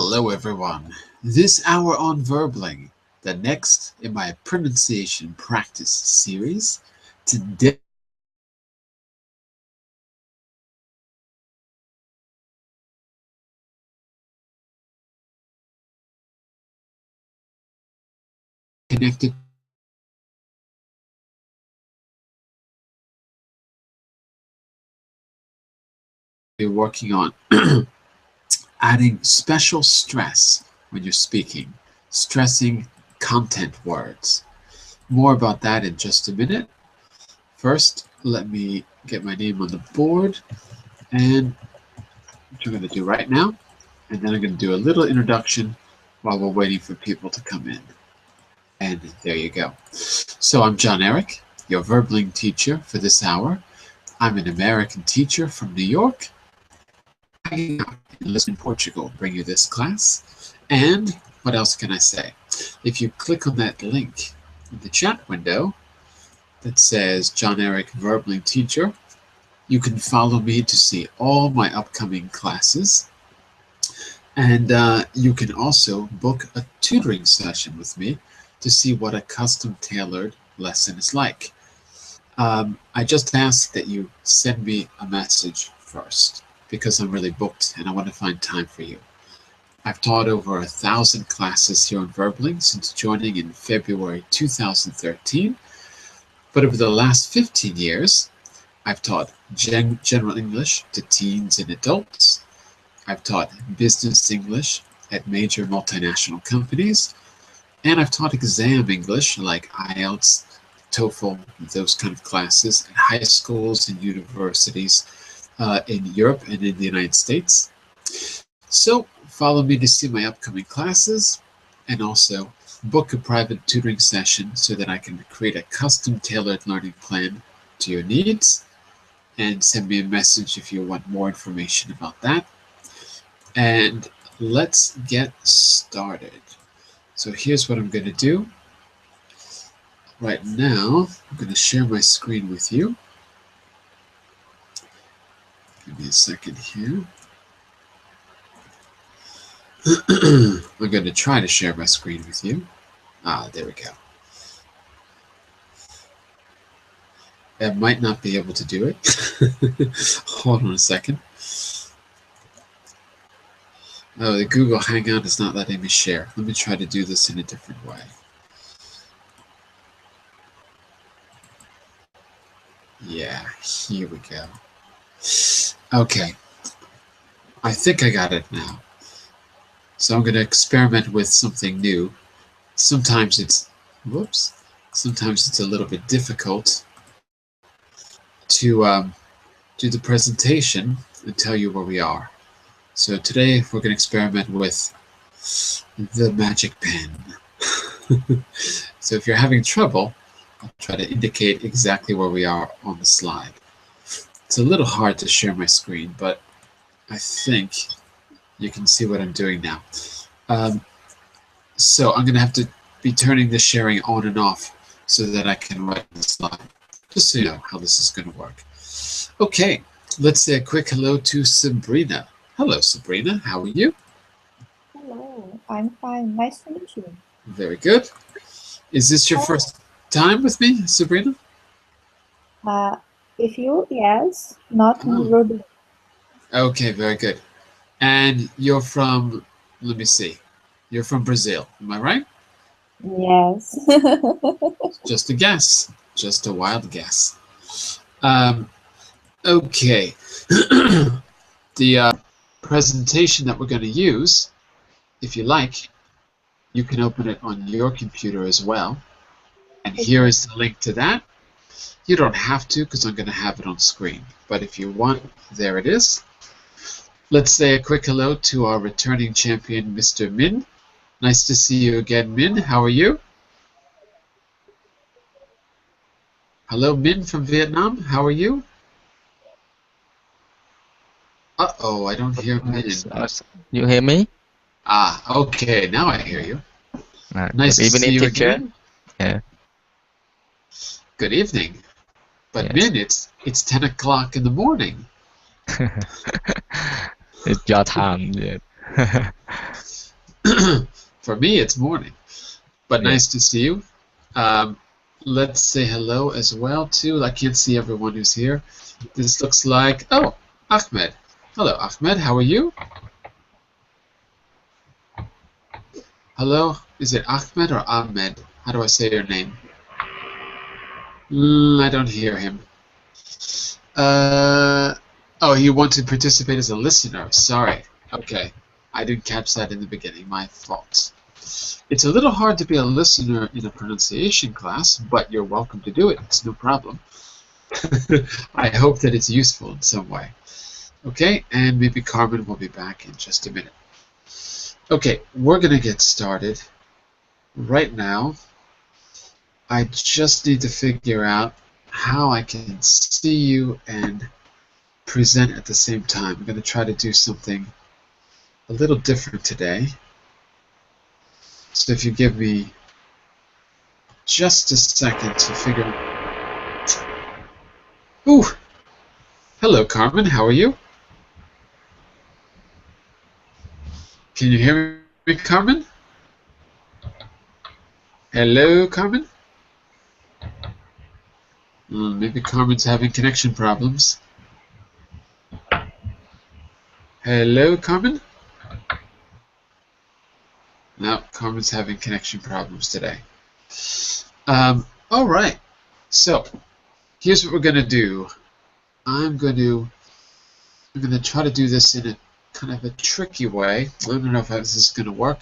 Hello everyone. This hour on Verbling, the next in my pronunciation practice series. Today connected to working on adding special stress when you're speaking, stressing content words. More about that in just a minute. First, let me get my name on the board, and which I'm going to do right now. And then I'm going to do a little introduction while we're waiting for people to come in. And there you go. So I'm John Eric, your Verbling teacher for this hour. I'm an American teacher from New York, hanging out in Lisbon, Portugal, bring you this class. And what else can I say? If you click on that link in the chat window that says John Eric Verbling teacher, you can follow me to see all my upcoming classes. And you can also book a tutoring session with me to see what a custom tailored lesson is like. I just ask that you send me a message first because I'm really booked and I want to find time for you. I've taught over 1,000 classes here on Verbling since joining in February 2013. But over the last 15 years, I've taught general English to teens and adults. I've taught business English at major multinational companies. And I've taught exam English like IELTS, TOEFL, those kind of classes at high schools and universities in Europe and in the United States. So follow me to see my upcoming classes and also book a private tutoring session so that I can create a custom tailored learning plan to your needs, and send me a message if you want more information about that. And let's get started. So here's what I'm going to do. Right now, I'm going to share my screen with you. Give me a second here. I'm going to try to share my screen with you. There we go. I might not be able to do it. Hold on a second. Oh, the Google Hangout is not letting me share. Let me try to do this in a different way. Yeah, here we go. Okay. I think I got it now. So I'm going to experiment with something new. Sometimes it's a little bit difficult to do the presentation and tell you where we are. So today we're going to experiment with the magic pen. So if you're having trouble, I'll try to indicate exactly where we are on the slide. It's a little hard to share my screen, but I think you can see what I'm doing now. So I'm going to have to be turning the sharing on and off so that I can write the slide, just so you know how this is going to work. Okay, let's say a quick hello to Sabrina. Hello, Sabrina. How are you? Hello, I'm fine. Nice to meet you. Very good. Is this your first time with me, Sabrina? If you, yes, not in Verbling. Okay, very good. And you're from, let me see, you're from Brazil, am I right? Yes. Just a guess, just a wild guess. Okay, the presentation that we're going to use, if you like, you can open it on your computer as well. And here is the link to that. You don't have to because I'm going to have it on screen. But if you want, there it is. Let's say a quick hello to our returning champion, Mr. Min. Nice to see you again, Min. How are you? Hello, Min from Vietnam. How are you? Uh-oh, I don't hear Min. You hear me? Okay. Now I hear you. Nice to see you again. Yeah. Good evening. But yes. Min, it's 10 o'clock in the morning. It's your time. Yeah. For me, it's morning, but Yeah. nice to see you. Um, let's say hello as well, too. I can't see everyone who's here. This looks like, oh, Ahmed. Hello, Ahmed. How are you? Hello. Is it Ahmed or Ahmed? How do I say your name? I don't hear him. Uh, oh, you want to participate as a listener. Sorry. Okay. I didn't catch that in the beginning. My fault. It's a little hard to be a listener in a pronunciation class, but you're welcome to do it. It's no problem. I hope that it's useful in some way. Okay, and maybe Carmen will be back in just a minute. Okay, we're going to get started right now. I just need to figure out how I can see you and present at the same time. I'm going to try to do something a little different today. So if you give me just a second to figure out. Ooh! Hello, Carmen. How are you? Can you hear me, Carmen? Hello, Carmen? Maybe Carmen's having connection problems. Hello, Carmen? No, Carmen's having connection problems today. All right. So here's what we're gonna do. I'm gonna try to do this in a kind of a tricky way. I don't know if this is gonna work.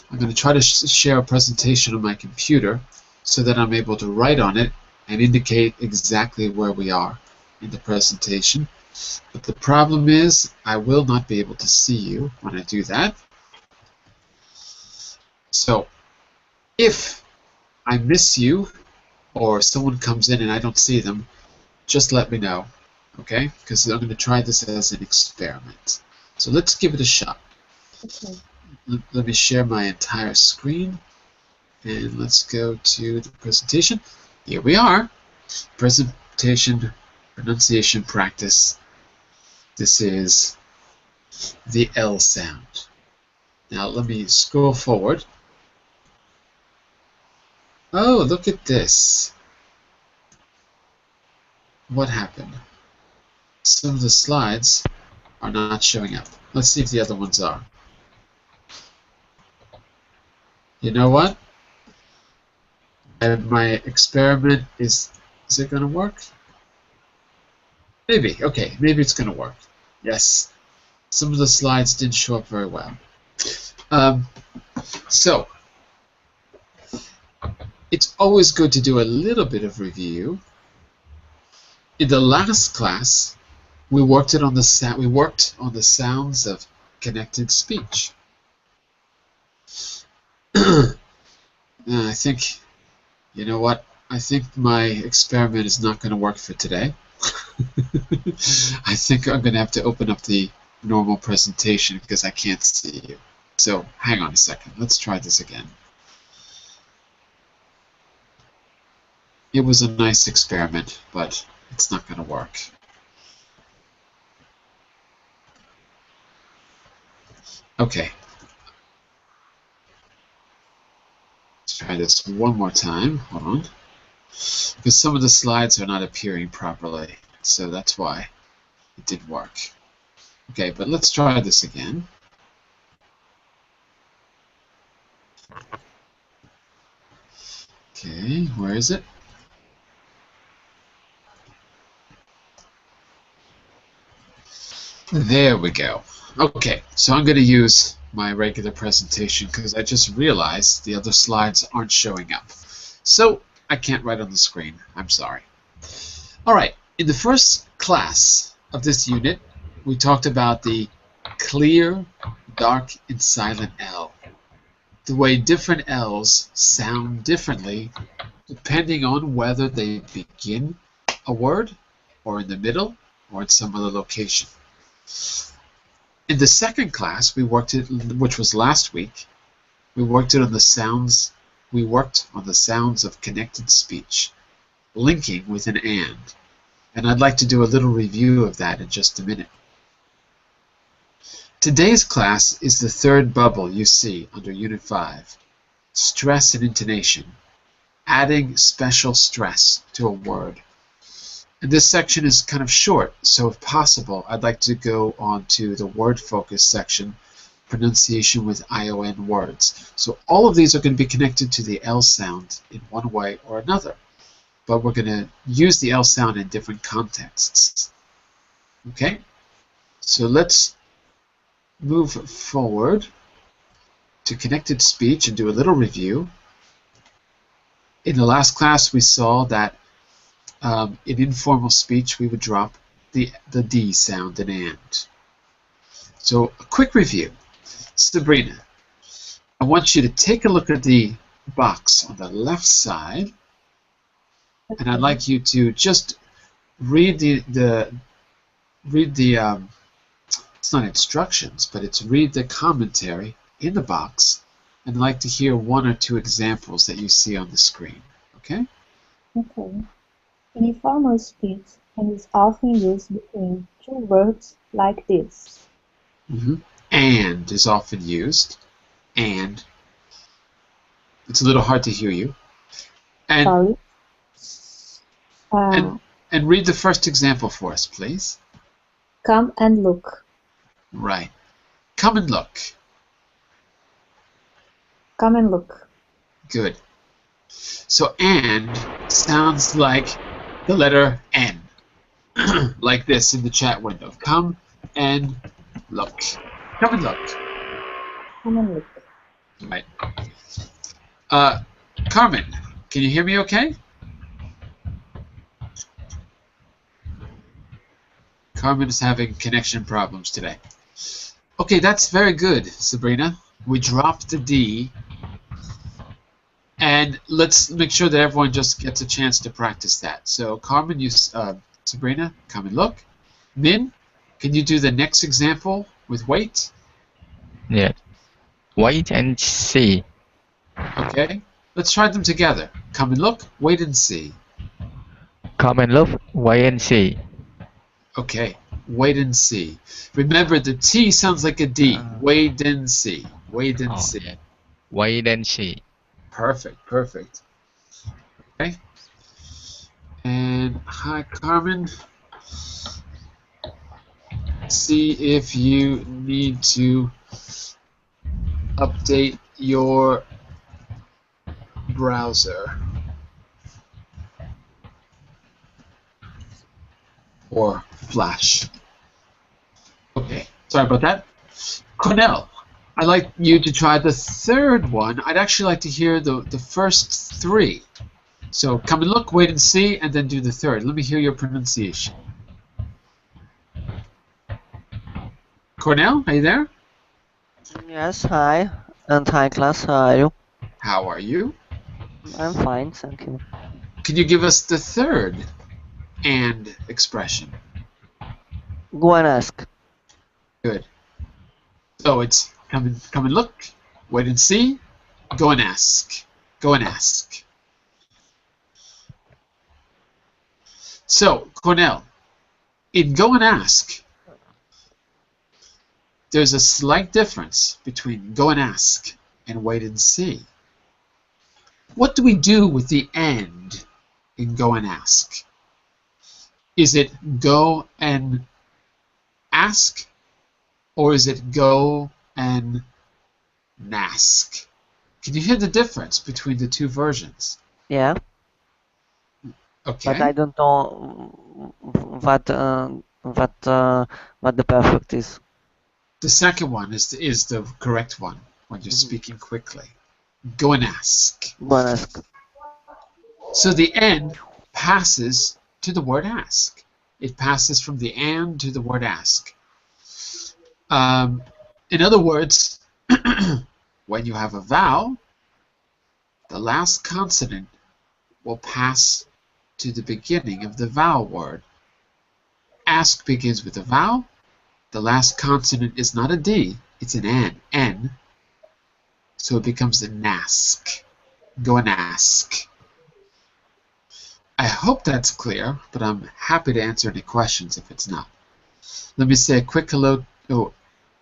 I'm gonna try to share a presentation on my computer so that I'm able to write on it and indicate exactly where we are in the presentation. But the problem is I will not be able to see you when I do that. So if I miss you or someone comes in and I don't see them, just let me know, okay? Because I'm going to try this as an experiment. So let's give it a shot. Okay. Let me share my entire screen and let's go to the presentation. Here we are. Presentation, pronunciation practice. This is the L sound. Now let me scroll forward. Oh, look at this. What happened? Some of the slides are not showing up. Let's see if the other ones are. You know what? My experiment is it going to work? Maybe. Okay, maybe it's going to work. Yes. Some of the slides didn't show up very well. Um, so, it's always good to do a little bit of review. In the last class, we worked on the sounds of connected speech. I think, you know what? I think my experiment is not going to work for today. I think I'm going to have to open up the normal presentation because I can't see you. So hang on a second. Let's try this again. It was a nice experiment, but it's not going to work. Okay. Let's try this one more time. Hold on. Because some of the slides are not appearing properly, so that's why it didn't work. Okay, but let's try this again. Okay, where is it? There we go. Okay, so I'm going to use my regular presentation because I just realized the other slides aren't showing up. So I can't write on the screen. I'm sorry. All right, in the first class of this unit, we talked about the clear, dark, and silent L. The way different L's sound differently depending on whether they begin a word or in the middle or in some other location. In the second class, which was last week, we worked on the sounds of connected speech, linking with an and I'd like to do a little review of that in just a minute. Today's class is the third bubble you see under Unit 5, stress and intonation, adding special stress to a word. And this section is kind of short, so if possible, I'd like to go on to the word focus section, pronunciation with ION words. So all of these are going to be connected to the L sound in one way or another, but we're going to use the L sound in different contexts. Okay, so let's move forward to connected speech and do a little review. In the last class, we saw that in informal speech, we would drop the D sound in and. So a quick review. Sabrina, I want you to take a look at the box on the left side, and I'd like you to just read the it's not instructions, but it's read the commentary in the box, and I'd like to hear one or two examples that you see on the screen. Okay? Okay. In informal speech, and is often used between two words like this. And is often used. And. It's a little hard to hear you. And, Sorry. And read the first example for us, please. Come and look. Right. Come and look. Come and look. Good. So and sounds like the letter N. Like this in the chat window. Come and look. Come and look. Come and look. Right. Carmen, can you hear me okay? Carmen is having connection problems today. Okay, that's very good, Sabrina. We dropped the D. And let's make sure that everyone just gets a chance to practice that. So Carmen, Sabrina, come and look. Min, can you do the next example with wait? Yeah. Wait and see. Okay. Let's try them together. Come and look, wait and see. Come and look, wait and see. Okay. Wait and see. Remember, the T sounds like a D. Wait and see. Wait and see. Yeah. Wait and see. Perfect. Perfect. Okay. And hi, Carmen. See if you need to update your browser or Flash. Okay, sorry about that. Cornell, I'd like you to try the third one. I'd actually like to hear the first three. So come and look, wait and see, and then do the third. Let me hear your pronunciation. Cornell, are you there? Yes, hi. And hi, class. How are you? How are you? I'm fine, thank you. Can you give us the third and expression? Go and ask. Good. So it's come and look, wait and see, go and ask. Go and ask. So, Cornell, in go and ask, there's a slight difference between go and ask and wait and see. What do we do with the and in go and ask? Is it go and ask, or is it go and nask? Can you hear the difference between the two versions? Yeah. Okay. But I don't know what the perfect is. The second one is the correct one when you're speaking quickly. Go and ask. Go and ask. So the and passes to the word ask. It passes from the and to the word ask. In other words, when you have a vowel, the last consonant will pass to the beginning of the vowel word. Ask begins with a vowel. The last consonant is not a D, it's an N. So it becomes a nask. Go and ask. I hope that's clear, but I'm happy to answer any questions if it's not. Let me say a quick hello. Oh,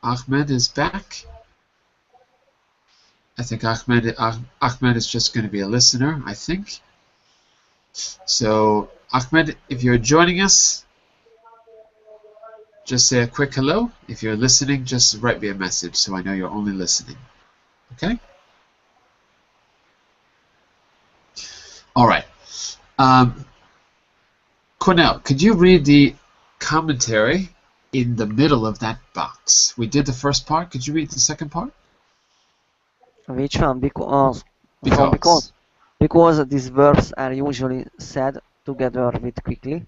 Ahmed is back. I think Ahmed is just going to be a listener, I think. So, Ahmed, if you're joining us, just say a quick hello. If you're listening, just write me a message so I know you're only listening. Okay? All right. Cornell, could you read the commentary in the middle of that box? We did the first part. Could you read the second part? Which one? Because Because. because these verbs are usually said together with quickly.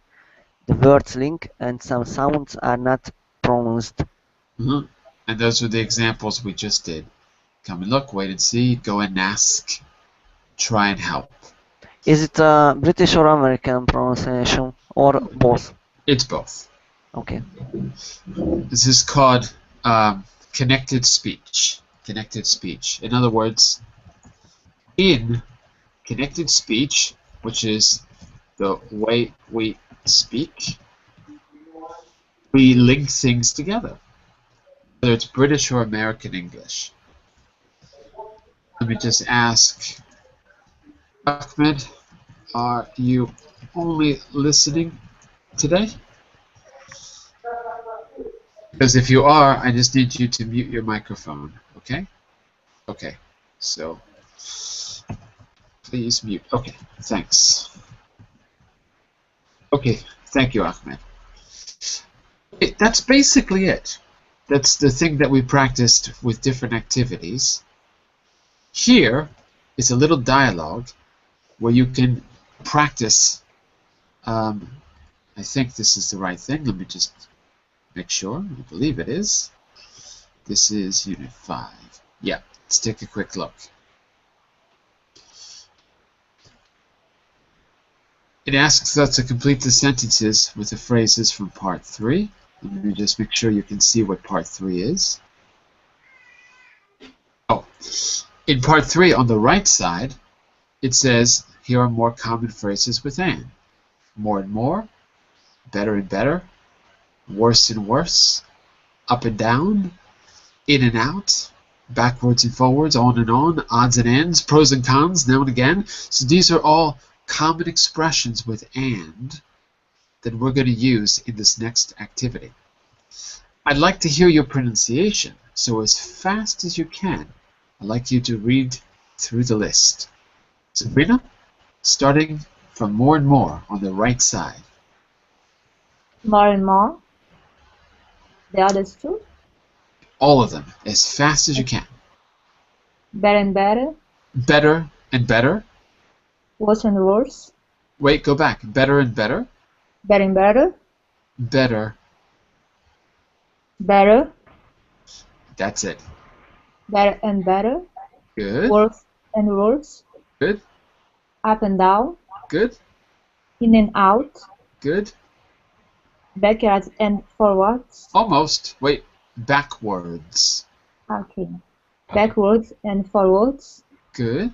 The words link and some sounds are not pronounced. And those were the examples we just did. Come and look, wait and see, go and ask, try and help. Is it a British or American pronunciation or both? It's both. Okay. This is called connected speech. Connected speech. In other words, in connected speech, which is the way we speak, we link things together, whether it's British or American English. Let me just ask, Ahmed, are you only listening today? Because if you are, I just need you to mute your microphone, okay? Okay, so please mute. Okay, thanks. Okay, thank you, Ahmed. Okay, that's basically it. That's the thing that we practiced with different activities. Here is a little dialogue where you can practice. I think this is the right thing. Let me just make sure. I believe it is. This is Unit 5. Yeah, let's take a quick look. It asks us to complete the sentences with the phrases from Part 3. Let me just make sure you can see what Part 3 is. Oh, in Part 3 on the right side, it says, here are more common phrases with and. More and more, better and better, worse and worse, up and down, in and out, backwards and forwards, on and on, odds and ends, pros and cons, now and again. So these are all common expressions with and that we're going to use in this next activity. I'd like to hear your pronunciation, so as fast as you can, I'd like you to read through the list. Sabrina, starting from more and more on the right side. More and more. The others too. All of them, as fast as you can. Better and better. Better and better. Worse and worse. Wait, go back. Better and better. Better and better. Better. Better. That's it. Better and better. Good. Worse and worse. Good. Up and down. Good. In and out. Good. Backwards and forwards. Almost. Wait. Backwards. Okay. Backwards and forwards. Good.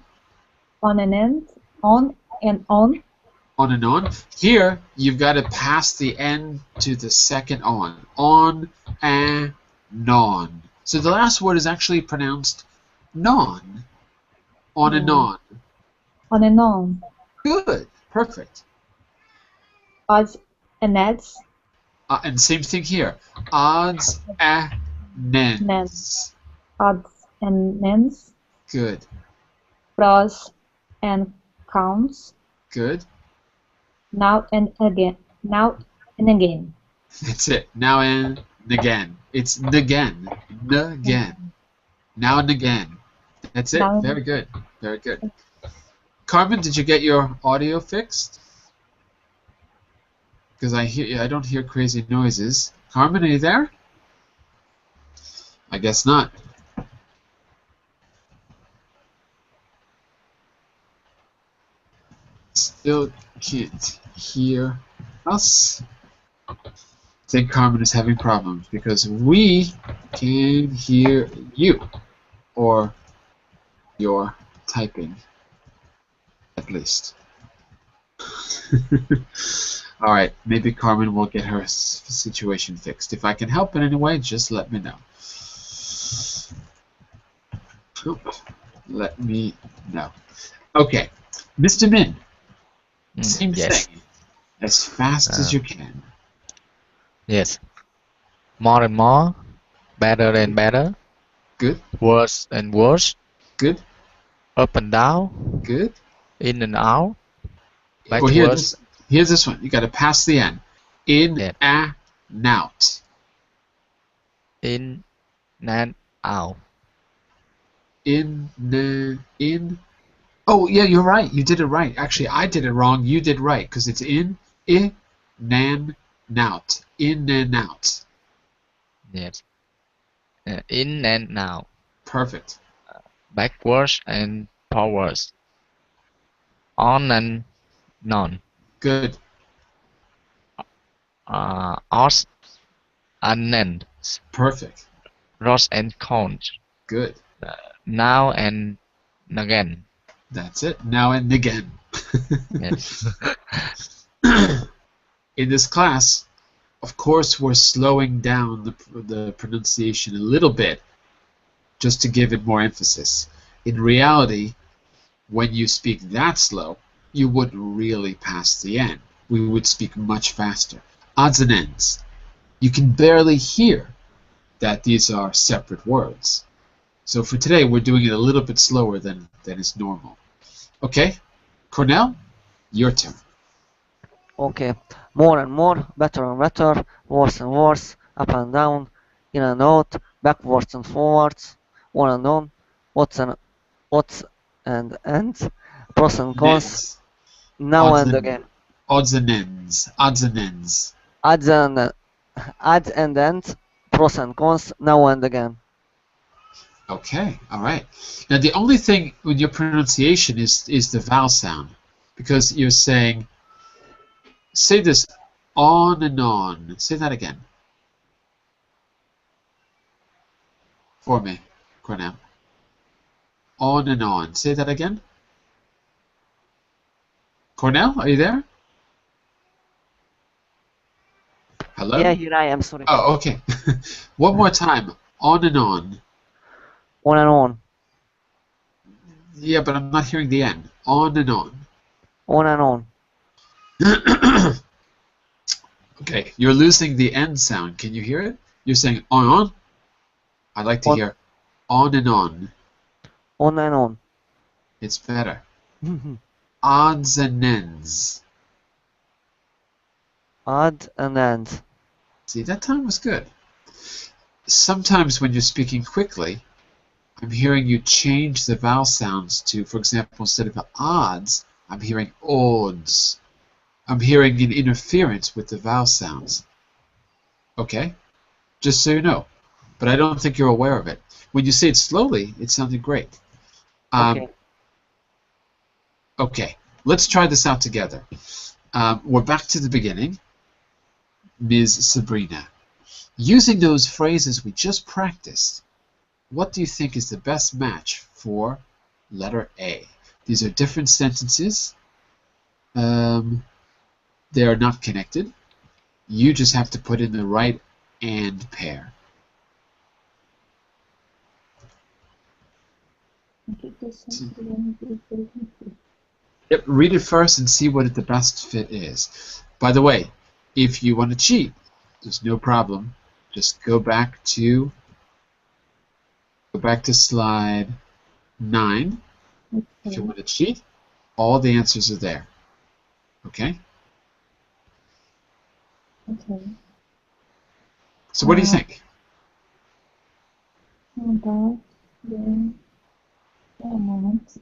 On and end. On and on. On and on. Here, you've got to pass the N to the second on. On and non. So the last word is actually pronounced non. On and on. On and on. Good. Perfect. Odds and ends. And same thing here. Odds and ends. Odds and ends. Good. Pros and cons. Good. Now and again. Now and again. That's it. Now and again. It's again. Again. Now and again. That's it. Now Very good. Very good. Carmen, did you get your audio fixed? Because I don't hear crazy noises. Carmen, are you there? I guess not. Still can't hear us. I think Carmen is having problems because we can hear you or your typing at least. All right, maybe Carmen will get her situation fixed. If I can help in any way, just let me know. Let me know. Okay, Mr. Min, same Yes. thing. As fast as Uh, you can. yes. More and more, better and Okay, better, good, worse and worse, good, up and down, good. in and out, Well, here, backwards, here's this one. You got to pass the N. In, yeah, a, out. in and out. In. Oh, yeah, you're right. You did it right. Actually, I did it wrong. You did right because it's nan, out. In and out. Yes. In and out, Perfect. backwards and forwards, on and on, Good. odds and ends, Perfect. pros and cons, Good. now and again. That's it. Now and again. Yes. In this class, of course, we're slowing down the pronunciation a little bit just to give it more emphasis. In reality, when you speak that slow, you wouldn't really pass the N. We would speak much faster. Odds and ends. You can barely hear that these are separate words. So for today, we're doing it a little bit slower than is normal. Okay, Cornell, your turn. Okay, more and more, better and better, worse and worse, up and down, in and out, backwards and forwards, on and on, odds and odds and ends, pros and cons, Nens. now Odds and and again. odds and ends. Odds and ends. Odds and odds and ends, pros and cons, now and again. Okay, all right. Now the only thing with your pronunciation is the vowel sound, because you're saying say this on and on. Say that again for me, Cornell. On and on. Say that again. Cornell, are you there? Yeah, Hello? here I am, sorry. Oh, okay. One more time. On and on. On and on, Yeah, but I'm not hearing the end. On and on. on and on. Okay, you're losing the end sound. Can you hear it? You're saying on. I'd like to On, hear on and on. on and on. It's better. Odds and ends. Odd and end. See, that time was good. Sometimes when you're speaking quickly, I'm hearing you change the vowel sounds to, for example, instead of odds, I'm hearing odds. I'm hearing an interference with the vowel sounds. Okay? Just so you know. But I don't think you're aware of it. When you say it slowly, it sounded great. Um, Okay, okay, let's try this out together. We're back to the beginning. Ms. Sabrina. Using those phrases we just practiced, what do you think is the best match for letter A? These are different sentences. They are not connected. You just have to put in the right and pair. Yep, read it first and see what the best fit is. By the way, if you want to cheat, there's no problem. Just go back to slide 9. If you Okay. want to cheat, all the answers are there. Okay? Okay. So what do you Uh, think? about the moment.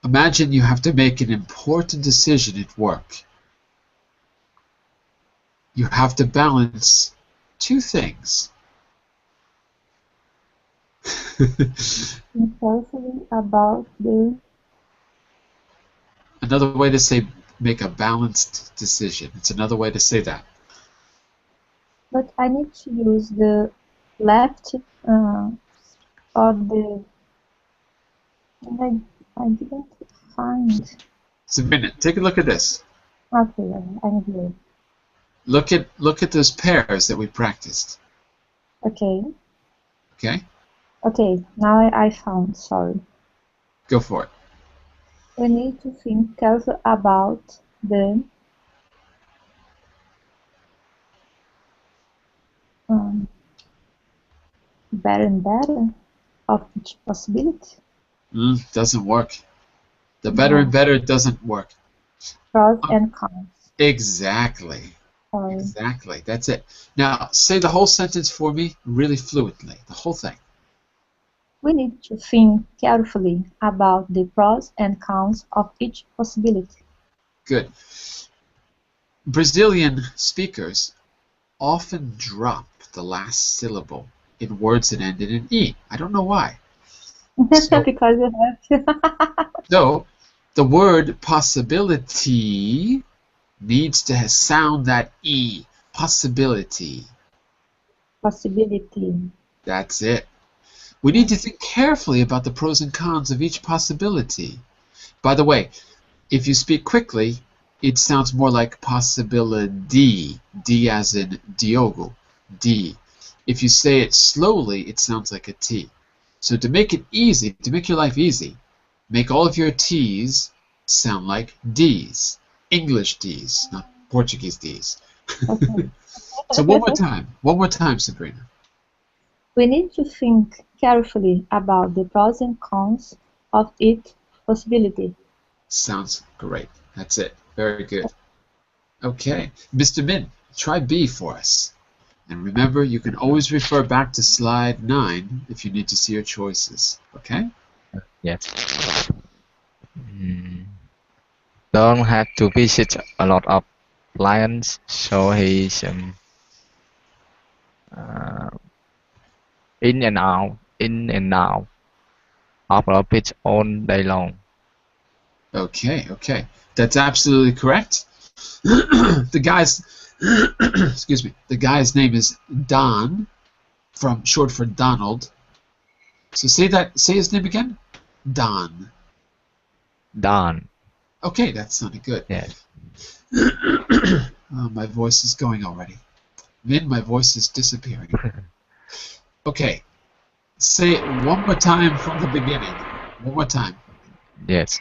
Imagine you have to make an important decision at work. You have to balance two things. Think carefully about the, Another way to say make a balanced decision. It's another way to say that. but I need to use the left or the I, I didn't find. Sabrina, take a look at this. Okay, I'm here. Look at those pairs that we practiced. Okay, Okay? okay. Now I found. Sorry. Go for it. We need to think carefully about the um, better and better of each possibility. Doesn't work. The better and No, better doesn't work. pros Um, and cons. exactly. Sorry. Exactly. That's it. Now, say the whole sentence for me really fluently. The whole thing. We need to think carefully about the pros and cons of each possibility. Good. Brazilian speakers often drop the last syllable in words that end in an E. I don't know why. So, Because you have so the word possibility needs to sound that E. Possibility. possibility. That's it. We need to think carefully about the pros and cons of each possibility. By the way, if you speak quickly, it sounds more like possibility. D as in Diogo. D. If you say it slowly, it sounds like a T. So to make it easy, to make your life easy, make all of your T's sound like D's. English D's, not Portuguese D's. Okay. So one more time, Sabrina. We need to think carefully about the pros and cons of each possibility. Sounds great. That's it. Very good. Okay. Mr. Min, try B for us. And remember, you can always refer back to slide 9 if you need to see your choices. Okay? Yes. Don't have to visit a lot of clients, so he's uh, in and out of the office all day long. Okay, okay. That's absolutely correct. The guy's excuse me. The guy's name is Don, from short for Donald. So say his name again. Don. Done. Okay, that sounded good. Yes. Oh, my voice is going already. Min, my voice is disappearing. Okay, say it one more time from the beginning. One more time. Yes.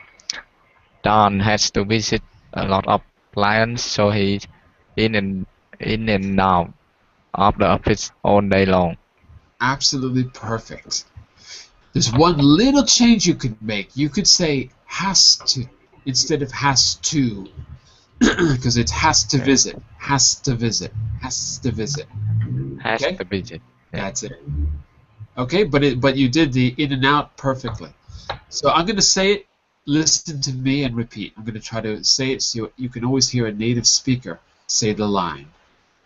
Don has to visit a lot of clients, so he's in and out of the office all day long. Absolutely perfect. There's one little change you could make. You could say has to instead of has to, because it's has to visit, has to visit, has to visit. Has Okay, to visit. Yeah. that's it. Okay, but you did the in and out perfectly. So I'm going to say it. Listen to me and repeat. I'm going to try to say it so you can always hear a native speaker say the line.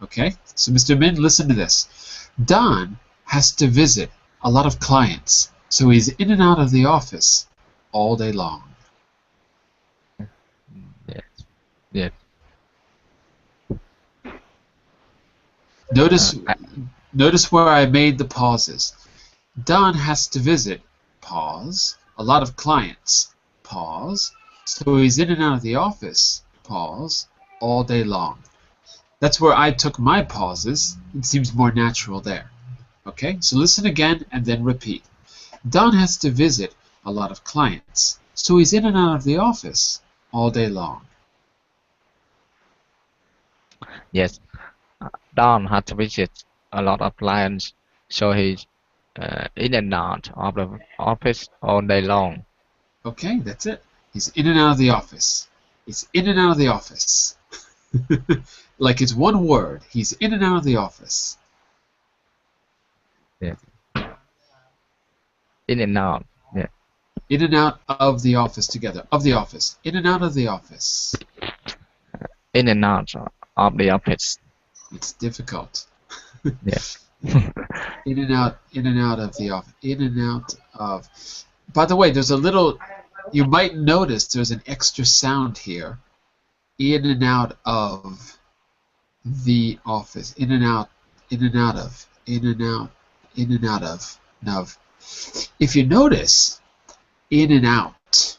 Okay, so Mr. Min, listen to this. Don has to visit a lot of clients, so he's in and out of the office all day long. Yes. Yes. Notice, Uh, notice where I made the pauses. Don has to visit, pause, a lot of clients, pause, so he's in and out of the office, pause, all day long. That's where I took my pauses. It seems more natural there. Okay, so listen again and then repeat. Don has to visit a lot of clients, so he's in and out of the office all day long. yes. Don had to visit a lot of clients, so he's in and out of the office all day long. Okay, that's it. He's in and out of the office. He's in and out of the office. Like it's one word. He's in and out of the office. Yeah. In and out. Yeah. In and out of the office together. Of the office. In and out of the office. In and out of the office. It's difficult. Yeah. In and out of the office. In and out of. By the way, there's a little. You might notice there's an extra sound here. In and out of the office. In and out. In and out of. In and out. in and out of. Now, if you notice, in and out,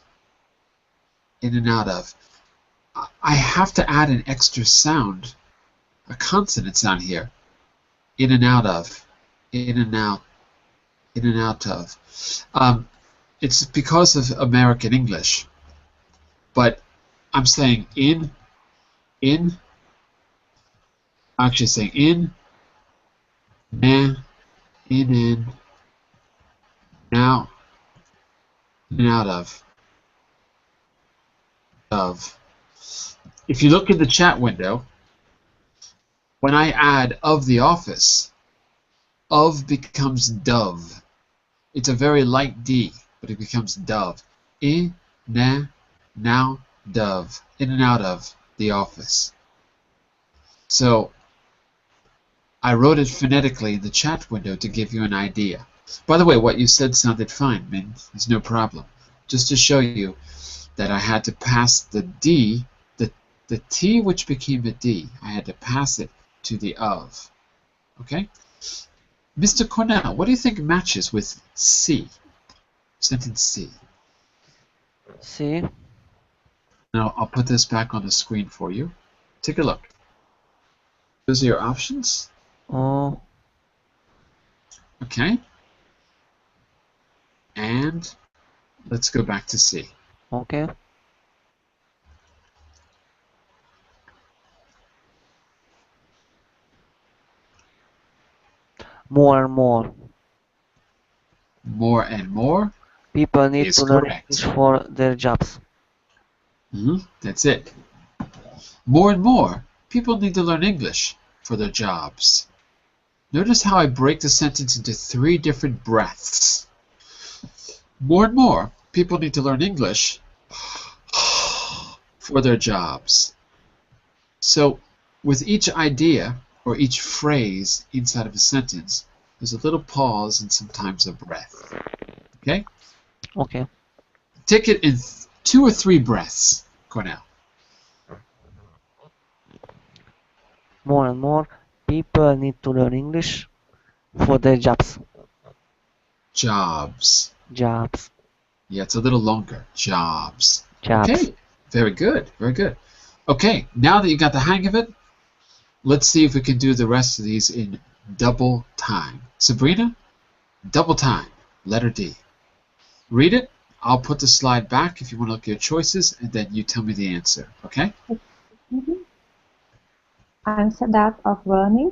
in and out of, I have to add an extra sound, a consonant sound here. In and out of, in and out, in and out of. It's because of American English, but I'm saying in, I'm actually saying in, now, in and out of. If you look in the chat window, when I add of the office, of becomes dove. It's a very light D, but it becomes dove. In, na, now, dove. In and out of the office. So I wrote it phonetically in the chat window to give you an idea. By the way, what you said sounded fine, Min. There's no problem. Just to show you that I had to pass the D, the T which became a D, I had to pass it to the of. Okay? Mr. Cornell, what do you think matches with C? Sentence C. See? Now I'll put this back on the screen for you. Take a look. Those are your options. Oh, Okay. And let's go back to C. okay. More and more. More and more People need is to learn English correct. for their jobs. That's it. More and more people need to learn English for their jobs. Notice how I break the sentence into 3 different breaths. More and more people need to learn English for their jobs. So with each idea or each phrase inside of a sentence, there's a little pause and sometimes a breath. Okay? Okay. Take it in 2 or 3 breaths, Cornell. More and more people need to learn English for their jobs. Jobs. Jobs. Yeah, it's a little longer. Jobs. Jobs. Okay, very good, very good. Okay, now that you got the hang of it, let's see if we can do the rest of these in double time. Sabrina, double time, letter D. Read it. I'll put the slide back if you want to look at your choices, and then you tell me the answer, okay? I'm fed up of running.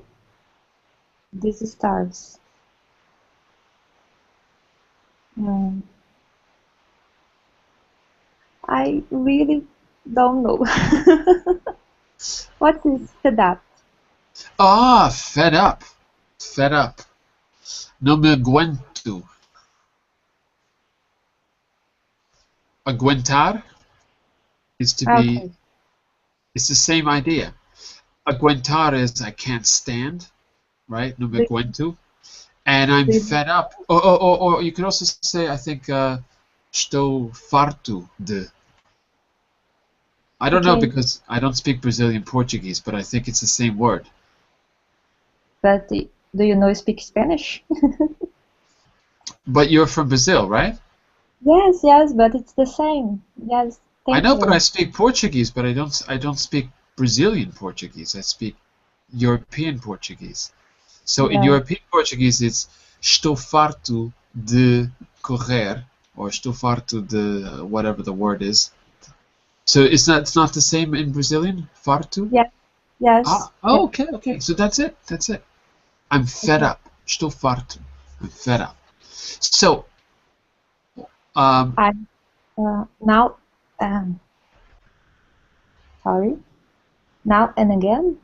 This starts. I really don't know. What is fed up? Ah, fed up. Fed up. No me aguento. Aguentar is to be, Okay. it's the same idea. Aguentar is I can't stand, right? No me The, aguento. And I'm the, fed up. Or you could also say, I think, estou farto de. I don't know okay, because I don't speak Brazilian Portuguese, but I think it's the same word. but do you know speak Spanish? But you're from Brazil, right? Yes, but it's the same. Yes, I thank know, but I you. speak Portuguese, but I don't speak Brazilian Portuguese. I speak European Portuguese. So in Yeah, European Portuguese, it's estou farto de correr, or estou farto de whatever the word is. So it's not the same in Brazilian, farto? yeah, yes, Oh, okay. So that's it. That's it. I'm fed okay. up. Estou farto. I'm fed up. So, um, I now, um, sorry, now and again.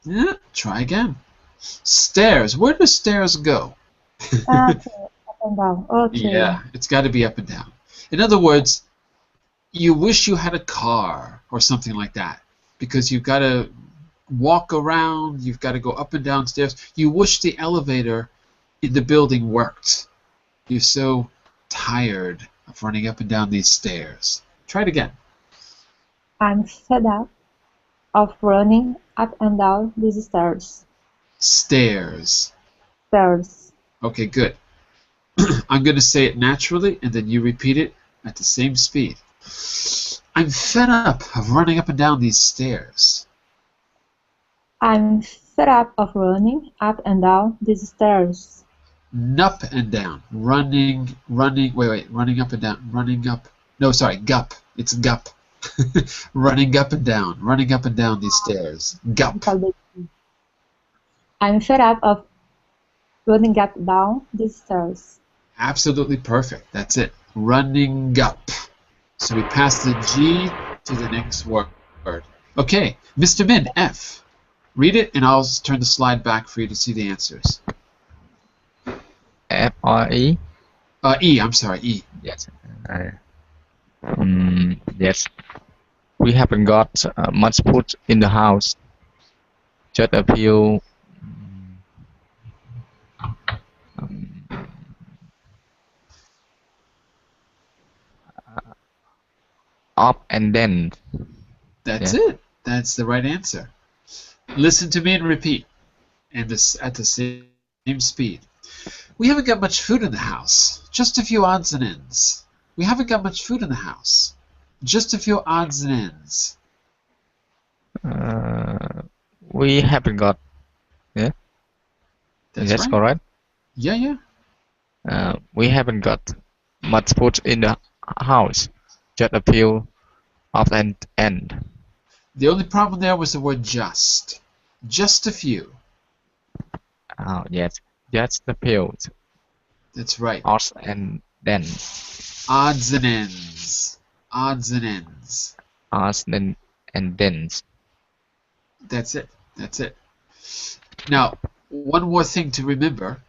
yeah, try again. Stairs. Where do stairs go? Okay, up and down. Okay, Yeah, it's got to be up and down. In other words, you wish you had a car or something like that because you've got to walk around, you've got to go up and down stairs. You wish the elevator in the building worked. You're so tired of running up and down these stairs. Try it again. I'm fed up of running up and down these stairs. Stairs. Stairs. Okay, good. I'm going to say it naturally, and then you repeat it at the same speed. I'm fed up of running up and down these stairs. I'm fed up of running up and down these stairs. Up and down. Running up and down. Running up. No, sorry, gup. It's gup. Running up and down these stairs. Gup. I'm fed up of running up and down these stairs. Absolutely perfect. That's it. Running up. So we pass the G to the next word. Okay, Mr. Min, F. Read it, and I'll turn the slide back for you to see the answers. F or E? E, I'm sorry, E. Yes. Yes. We haven't got much food in the house. Just a few up and then. That's it. That's the right answer. Listen to me and repeat, and this at the same speed. We haven't got much food in the house. Just a few odds and ends. We haven't got much food in the house. Just a few odds and ends. We haven't got. Yeah. That's That's right. correct. Yeah. We haven't got much food in the house. Just a few up and end. The only problem there was the word just. Just a few. Oh, yes. Just a few. That's right. Odds and then. Odds and ends. Odds and ends. Odds and thens. That's it. That's it. Now, one more thing to remember.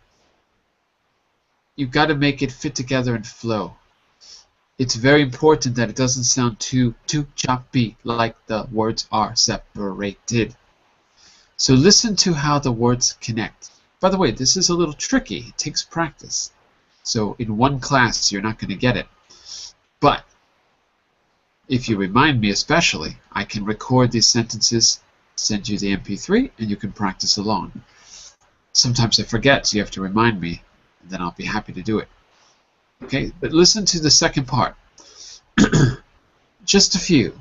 You've got to make it fit together and flow. It's very important that it doesn't sound too choppy, like the words are separated. So listen to how the words connect. By the way, this is a little tricky. It takes practice. So in one class, you're not going to get it. But if you remind me especially, I can record these sentences, send you the MP3, and you can practice along. Sometimes I forget, so you have to remind me, and then I'll be happy to do it. Okay, but listen to the second part. Just a few.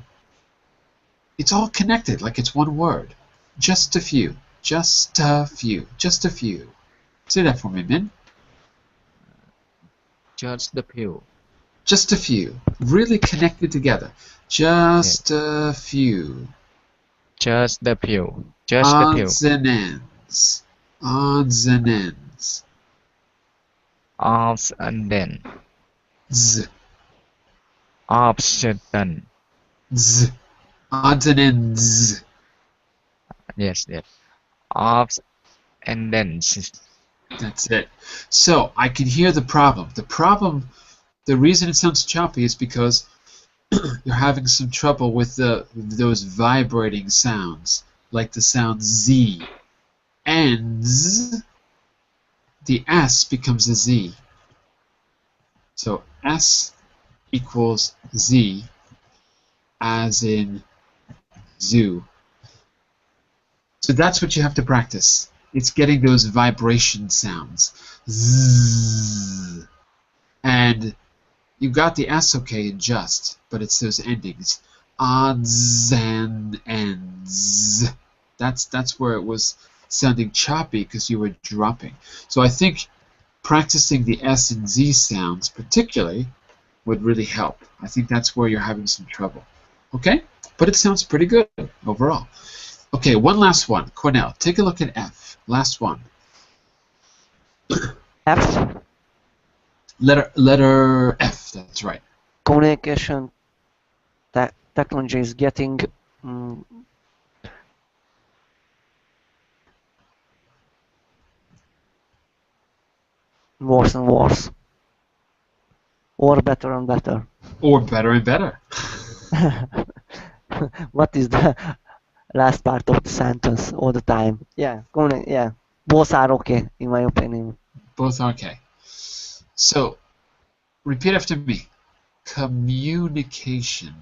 It's all connected like it's one word. Just a few. Just a few. Just a few. Say that for me, Min. Just the few. Just a few. Really connected together. Just a few. Just the few. Just the few. Odds and ends. Odds and ends. Odds and then. Z. Odds and then. Z. Odds and ends. Yes. Odds and then. That's it. So I can hear the problem. The reason it sounds choppy is because you're having some trouble with those vibrating sounds, like the sound Z. Ends, the S becomes a Z. So S equals Z, as in zoo. So that's what you have to practice. It's getting those vibration sounds. Zzz. And you got the S okay in just, but it's those endings. Odds and ends. That's where it was sounding choppy because you were dropping. So I think practicing the S and Z sounds particularly would really help. I think that's where you're having some trouble. Okay? But it sounds pretty good overall. Okay, one last one. Cornell, take a look at F. Last one. F. Letter F, that's right. Communication technology is getting worse and worse. Or better and better. Or better and better. What is the last part of the sentence all the time? Yeah, both are okay in my opinion. Both are okay. So, repeat after me. Communication.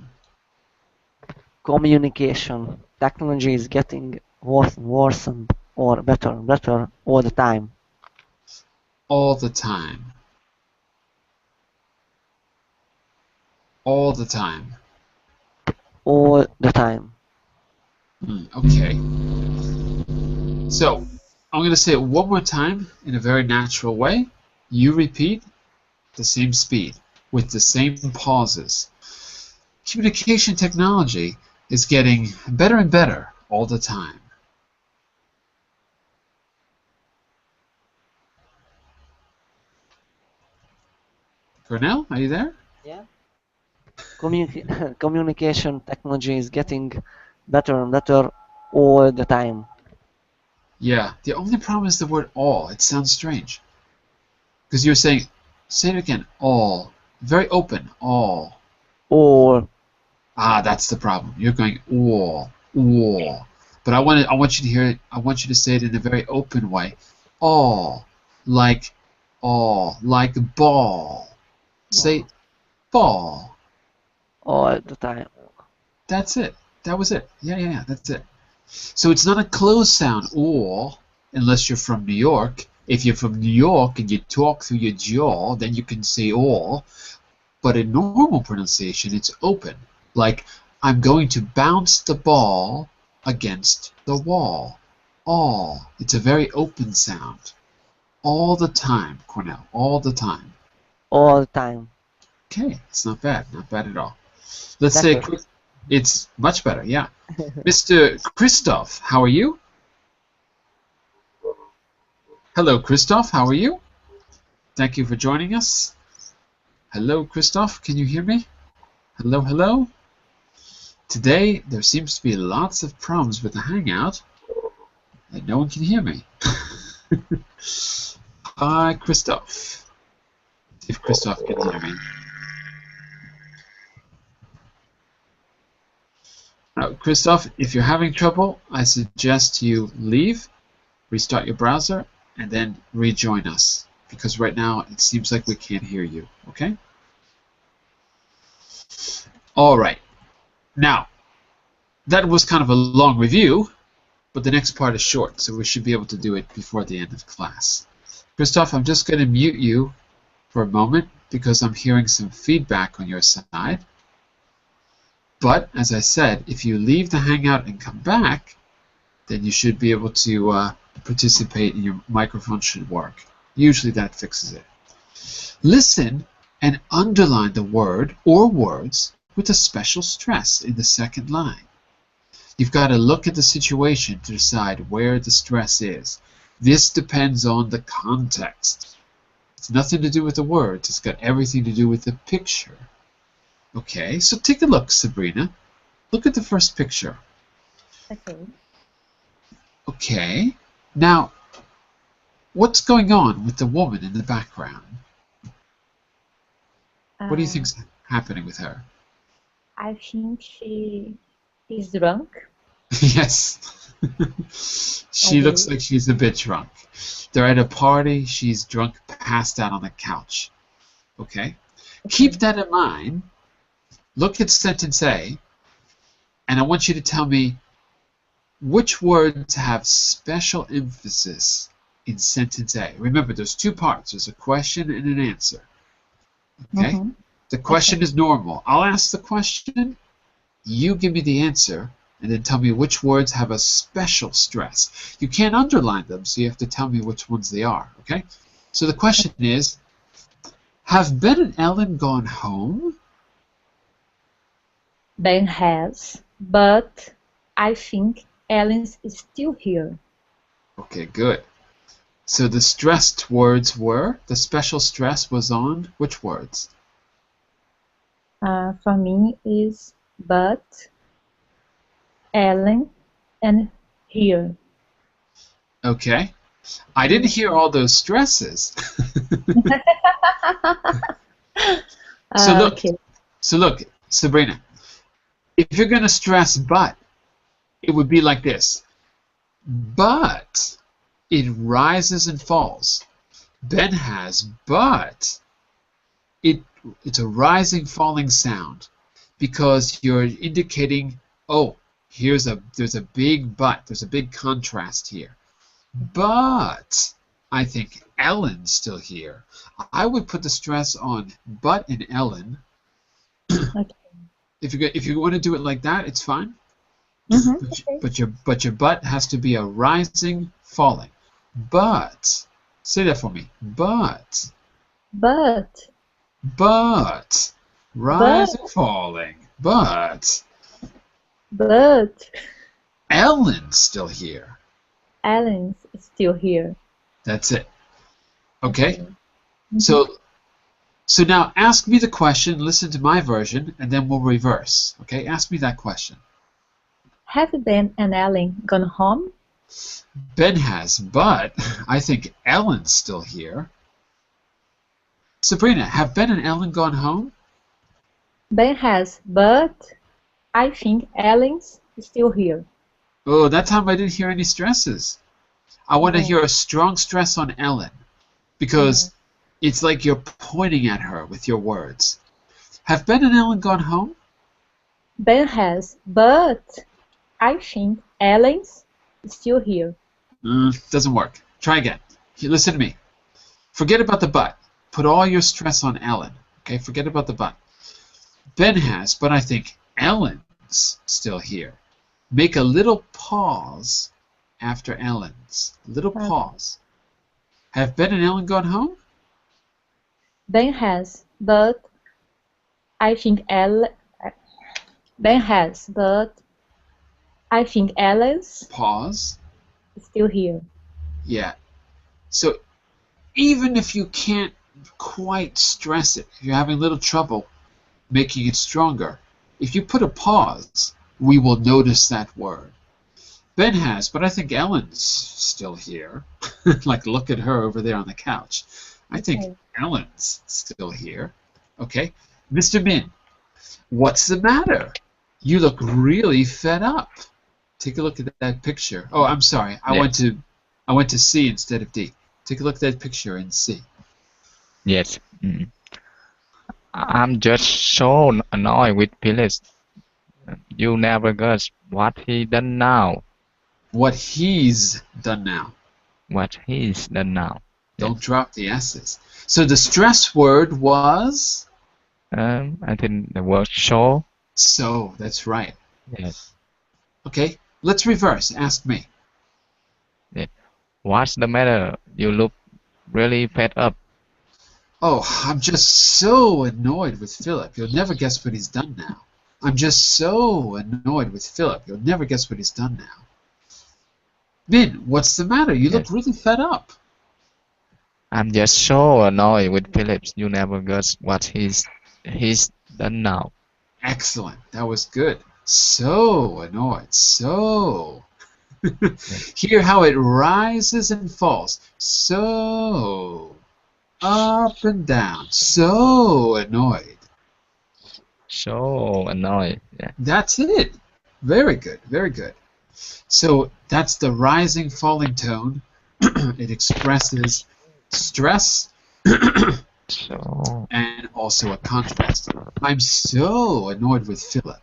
Communication technology is getting worse and worse or better and better all the time. All the time. All the time. All the time. Okay. So I'm going to say it one more time in a very natural way. You repeat the same speed with the same pauses. Communication technology is getting better and better all the time. Cornell, are you there? Yeah. Communication technology is getting better and better all the time. Yeah, the only problem is the word all. It sounds strange. Because you're saying, say it again, all. Very open, all. All. Ah, that's the problem. You're going all, all. But I want you to hear it, I want you to say it in a very open way. All, like ball. Say ball. All the time. That's it. That was it. Yeah, that's it. So it's not a closed sound, or, unless you're from New York. If you're from New York and you talk through your jaw, then you can say or. But in normal pronunciation, it's open. Like, I'm going to bounce the ball against the wall. All. It's a very open sound. All the time, Cornell. All the time. All the time. Okay, it's not bad. Not bad at all. Let's say a Better. quick. It's much better, yeah. Mr. Christoph, how are you? Hello, Christoph, how are you? Thank you for joining us. Hello, Christoph, can you hear me? Hello, hello. Today, there seems to be lots of problems with the Hangout, and no one can hear me. Hi, Christoph. See if Christoph can hear me. Now, Christoph, if you're having trouble, I suggest you leave, restart your browser, and then rejoin us. Because right now, it seems like we can't hear you, okay? All right. Now, that was kind of a long review, but the next part is short, so we should be able to do it before the end of class. Christoph, I'm just going to mute you for a moment because I'm hearing some feedback on your side. But, as I said, if you leave the Hangout and come back, then you should be able to participate and your microphone should work. Usually that fixes it. Listen and underline the word or words with a special stress in the second line. You've got to look at the situation to decide where the stress is. This depends on the context. It's nothing to do with the words. It's got everything to do with the picture. Okay, so take a look, Sabrina. Look at the first picture. Okay. Okay, now, what's going on with the woman in the background? What do you Uh, think's happening with her? I think she is drunk. Yes. I She looks believe. like she's a bit drunk. They're at a party. She's drunk, passed out on the couch. Okay? Keep Okay. that in mind. Look at sentence A, and I want you to tell me which words have special emphasis in sentence A. Remember, there's two parts. There's a question and an answer. Okay? Mm-hmm. The Okay. question is normal. I'll ask the question, you give me the answer, and then tell me which words have a special stress. You can't underline them, so you have to tell me which ones they are. Okay? So the question is, have Ben and Ellen gone home? Ben has, but I think Ellen's is still here. Okay, good. So the stressed words were, the special stress was on which words? For me is but, Ellen, and here. Okay. I didn't hear all those stresses. So look, Okay. so look, Sabrina, if you're going to stress but, it would be like this. But it rises and falls. Ben has, but it's a rising falling sound because you're indicating, oh, there's a big but, there's a big contrast here. But I think Ellen's still here. I would put the stress on but and Ellen. Okay. If you want to do it like that, it's fine. Okay. But your butt has to be a rising, falling. But say that for me. But But, but but, rising, falling. But but, Ellen's still here. Alan's still here. That's it. Okay? Okay. So now ask me the question, listen to my version, and then we'll reverse. Okay? Ask me that question. Have Ben and Ellen gone home? Ben has, but I think Ellen's still here. Sabrina, have Ben and Ellen gone home? Ben has, but I think Ellen's still here. Oh, that time I didn't hear any stresses. I want to Oh. hear a strong stress on Ellen because it's like you're pointing at her with your words. Have Ben and Ellen gone home? Ben has, but I think Ellen's still here. Doesn't work. Try again. Here, listen to me. Forget about the but. Put all your stress on Ellen. Okay, forget about the but. Ben has, but I think Ellen's still here. Make a little pause after Ellen's. Little Okay. pause. Have Ben and Ellen gone home? Ben has, but I think Ben has, but I think Ellen's Pause. still here. Yeah. So even if you can't quite stress it, if you're having a little trouble making it stronger, if you put a pause, we will notice that word. Ben has, but I think Ellen's still here. Like, look at her over there on the couch. I think Okay. Ellen's still here. Okay. Mr. Min, what's the matter? You look really fed up. Take a look at that picture. Oh, I'm sorry. I Yes. went to C instead of D. Take a look at that picture in C. Yes. I'm just so annoyed with Phyllis. You never guess what he done now. What he's done now. What he's done now. Don't Yes. drop the S's. So the stress word was I think the word show. so. That's right. Yes. Okay. Let's reverse. Ask me. Yes. What's the matter? You look really fed up. Oh, I'm just so annoyed with Philip. You'll never guess what he's done now. I'm just so annoyed with Philip. You'll never guess what he's done now. Min, what's the matter? You look Yes. really fed up. I'm just so annoyed with Phillips. You never guess what he's done now. Excellent. That was good. So annoyed. So. Hear how it rises and falls. So. Up and down. So annoyed. So annoyed. Yeah. That's it. Very good. Very good. So that's the rising falling tone. It expresses stress So and also a contrast. I'm so annoyed with Philip.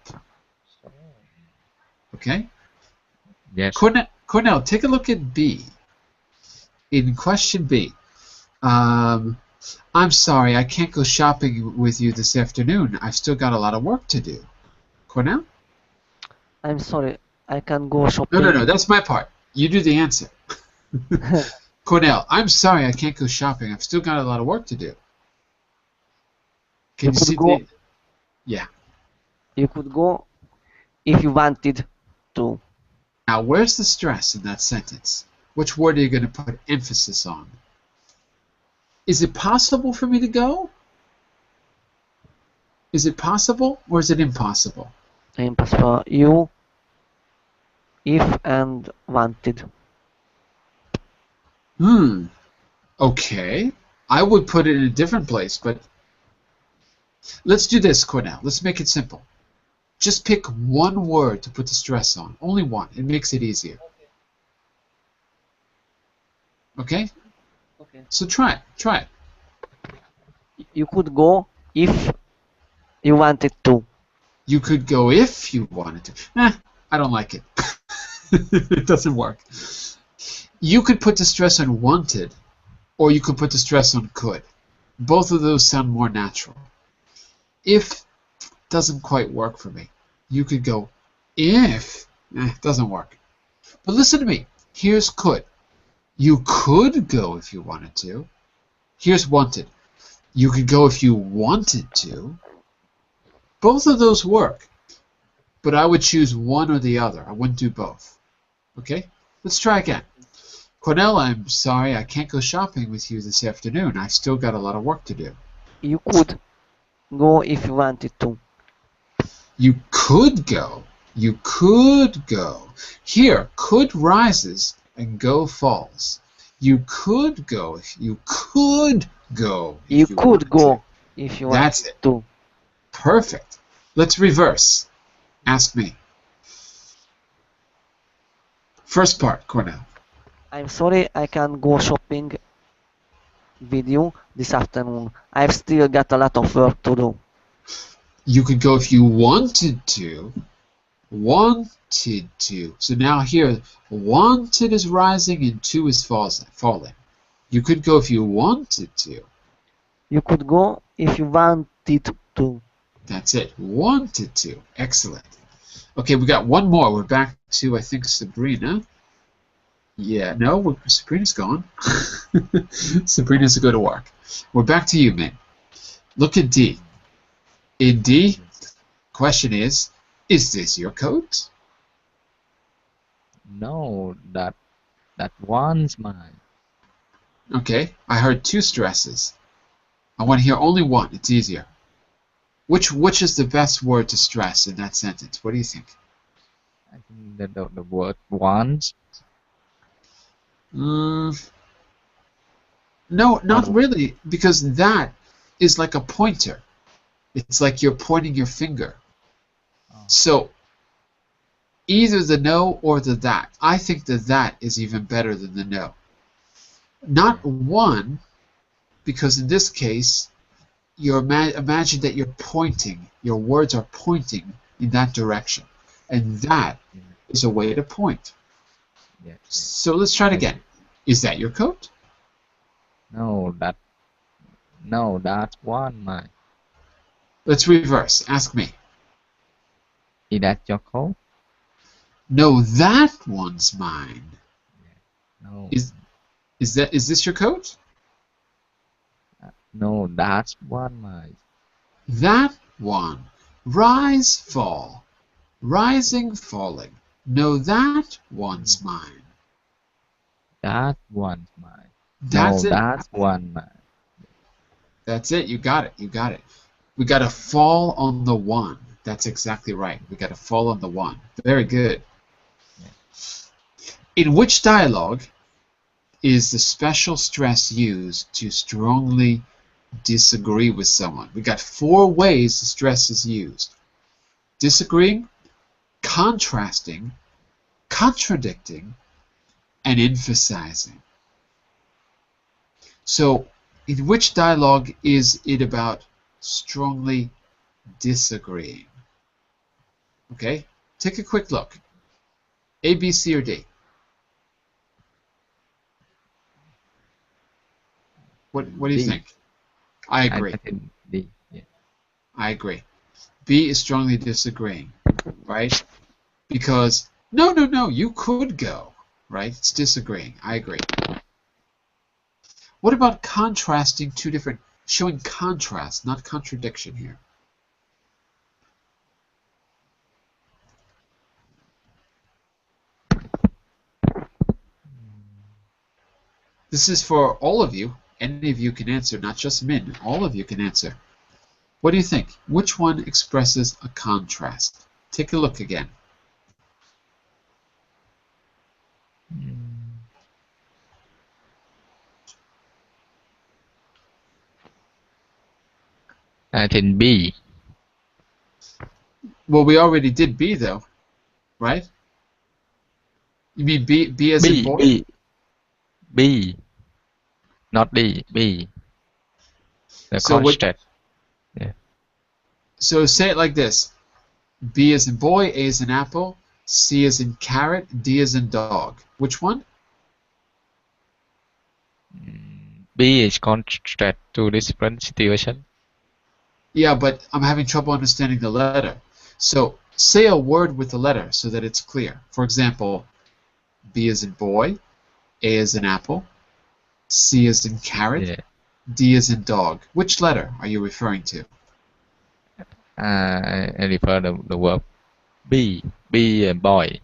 Okay? yes. Cornell, take a look at B. In question B, I'm sorry, I can't go shopping with you this afternoon. I've still got a lot of work to do. Cornell? I'm sorry, I can go No, shopping. no, no, that's my part. You do the answer. Cornell, I'm sorry I can't go shopping. I've still got a lot of work to do. Can You you could see go. the... Yeah. You could go if you wanted to. Now, where's the stress in that sentence? Which word are you going to put emphasis on? Is it possible for me to go? Is it possible or is it impossible? Impossible. You if and wanted. Okay. I would put it in a different place, but let's do this, Cornell. Let's make it simple. Just pick one word to put the stress on. Only one. It makes it easier. Okay? Okay. So try it. Try it. You could go if you wanted to. You could go if you wanted to. I don't like it. It doesn't work. You could put the stress on wanted, or you could put the stress on could. Both of those sound more natural. If doesn't quite work for me. You could go if, doesn't work. But listen to me. Here's could. You could go if you wanted to. Here's wanted. You could go if you wanted to. Both of those work. But I would choose one or the other. I wouldn't do both. Okay? Let's try again. Cornell, I'm sorry I can't go shopping with you this afternoon. I've still got a lot of work to do. You could go if you wanted to. You could go. You could go. Here, could rises and go falls. You could go if you could go. You If could wanted go to. if you That's wanted it. to. Perfect. Let's reverse. Ask me. First part, Cornell. I'm sorry I can't go shopping with you this afternoon. I've still got a lot of work to do. You could go if you wanted to. Wanted to. So now here, wanted is rising and to is falling. You could go if you wanted to. You could go if you wanted to. That's it. Wanted to. Excellent. Okay, we got one more. We're back to, I think, Sabrina. Yeah, no, Sabrina's gone. Sabrina's go to work. We're back to you, Min. Look at D. In D, question is this your coat? No, that one's mine. Okay, I heard two stresses. I want to hear only one. It's easier. Which is the best word to stress in that sentence? What do you think? I think the word one's. No, Or not really, because that is like a pointer. It's like you're pointing your finger. So either the no or the that. I think the that is even better than the no. Not one, because in this case, you imagine that you're pointing. Your words are pointing in that direction, and that is a way to point. yes. So let's try it again. Is that your coat? No, that's one mine. Let's reverse. Ask me. Is that your coat? No, that one's mine. No. Is this your coat? No, that's one mine. That one. Rise, fall. Rising, falling. No, that one's mine. That one's mine. That's no, it. that's one mine. That's it. You got it. You got it. We got to fall on the one. That's exactly right. We got to fall on the one. Very good. In which dialogue is the special stress used to strongly disagree with someone? We got 4 ways the stress is used. Disagreeing, contrasting, contradicting, and emphasizing. So, in which dialogue is it about strongly disagreeing? Okay, take a quick look. A, B, C, or D? What do you D. think? I agree. I think D. Yeah. I agree. B is strongly disagreeing, right? Because, no, you could go, right? It's disagreeing. I agree. What about contrasting two different, showing contrast, not contradiction here? This is for all of you. Any of you can answer, not just Min. All of you can answer. What do you think? Which one expresses a contrast? Take a look again. I think B. Well, we already did B though, right? You mean B as in boy? B. Not D. B. The So what? contrast. Yeah. So say it like this: B as in boy, A as in apple, C as in carrot, D as in dog. Which one? B is contrast to different situation. Yeah, but I'm having trouble understanding the letter. So say a word with the letter so that it's clear. For example, B is in boy, A is in apple, C is in carrot, Yeah. D is in dog. Which letter are you referring to? I refer the verb B. B boy.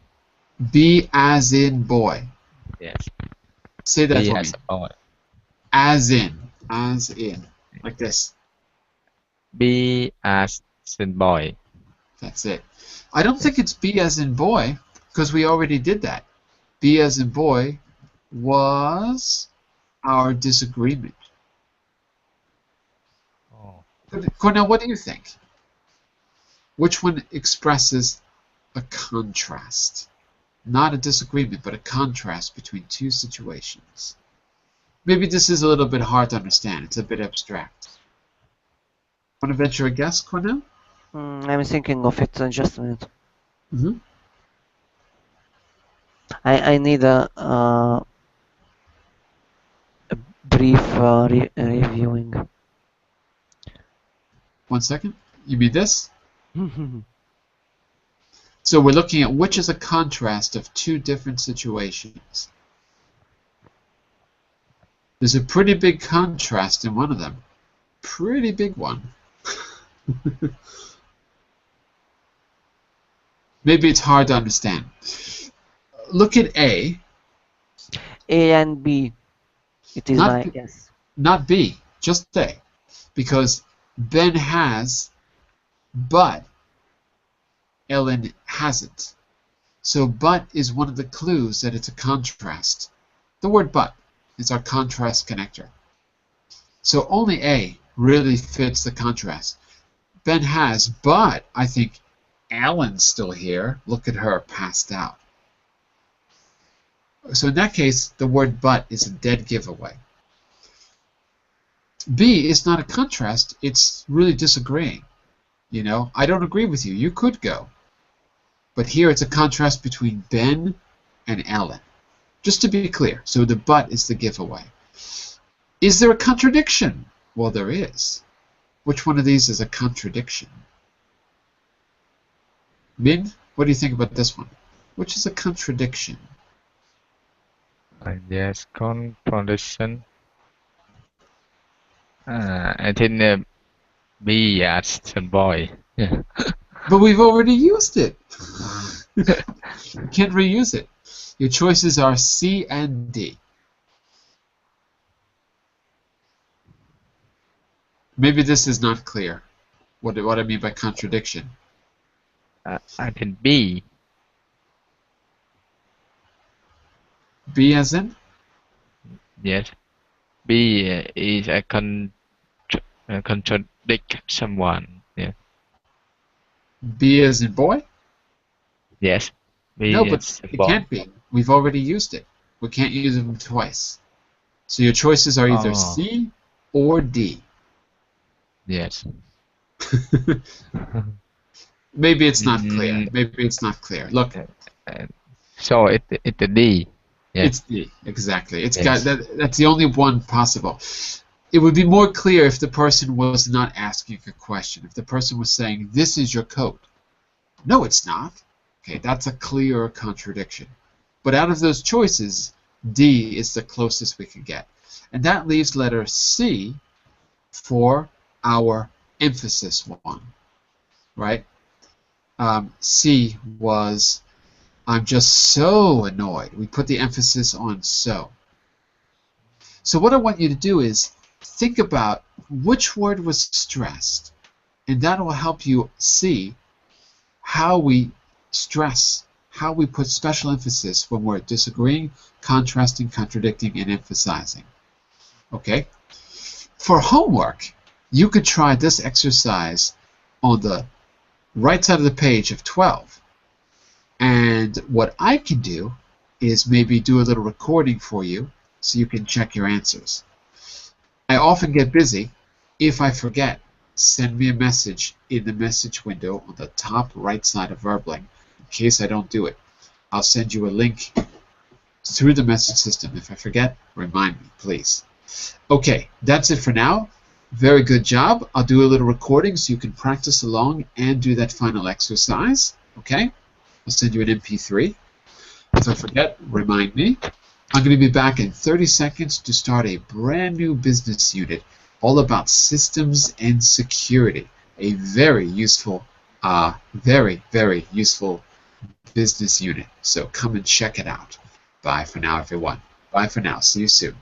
B as in boy. Yes. Say that B for as me. a boy. As in, like this. B as in boy. That's it. I don't think it's B as in boy, because we already did that. B as in boy was our disagreement. Oh. Cornell, what do you think? Which one expresses a contrast? Not a disagreement, but a contrast between two situations. Maybe this is a little bit hard to understand. It's a bit abstract. Want to venture a guess, Cornell? I'm thinking of it. Just a minute. Mm-hmm. I need a brief reviewing. 1 second. You mean this? So we're looking at which is a contrast of two different situations. There's a pretty big contrast in one of them. Pretty big one. Maybe it's hard to understand. Look at A. A and B. It is my guess. Not B, just A. Because Ben has, but Ellen hasn't. So but is one of the clues that it's a contrast. The word but is our contrast connector. So only A really fits the contrast. Ben has, but I think Ellen's still here. Look at her passed out. So in that case, the word but is a dead giveaway. B is not a contrast, it's really disagreeing. You know, I don't agree with you. You could go. But here it's a contrast between Ben and Ellen. Just to be clear, so the but is the giveaway. Is there a contradiction? Well, there is. Which one of these is a contradiction? Min, what do you think about this one? Which is a contradiction? Yes, contradiction. I think B as in boy. Yeah. But we've already used it. Can't reuse it. Your choices are C and D. Maybe this is not clear. What I mean by contradiction. I think B. B as in? Yes. B is a contradict someone. Yeah. B as in boy? Yes. No, B but is a it boy. can't be. We've already used it. We can't use them twice. So your choices are either Oh. C or D. Yes. Maybe it's not clear. Maybe it's not clear. Look. So it's the D. Yeah. It's D, exactly. It's Yes. that's the only one possible. It would be more clear if the person was not asking a question. If the person was saying, "This is your coat." No, it's not. Okay, that's a clear contradiction. But out of those choices, D is the closest we could get. And that leaves letter C for our emphasis one, right? C was, I'm just so annoyed. We put the emphasis on so. So what I want you to do is think about which word was stressed, and that will help you see how we stress, how we put special emphasis when we're disagreeing, contrasting, contradicting, and emphasizing. Okay? For homework, you could try this exercise on the right side of the page of 12. And what I can do is maybe do a little recording for you so you can check your answers. I often get busy. If I forget, send me a message in the message window on the top right side of Verbling in case I don't do it. I'll send you a link through the message system. If I forget, remind me, please. Okay, that's it for now. Very good job. I'll do a little recording so you can practice along and do that final exercise. Okay? I'll send you an MP3. If I forget, remind me. I'm going to be back in 30 seconds to start a brand new business unit all about systems and security. A very useful, very useful business unit. So come and check it out. Bye for now, everyone. Bye for now. See you soon.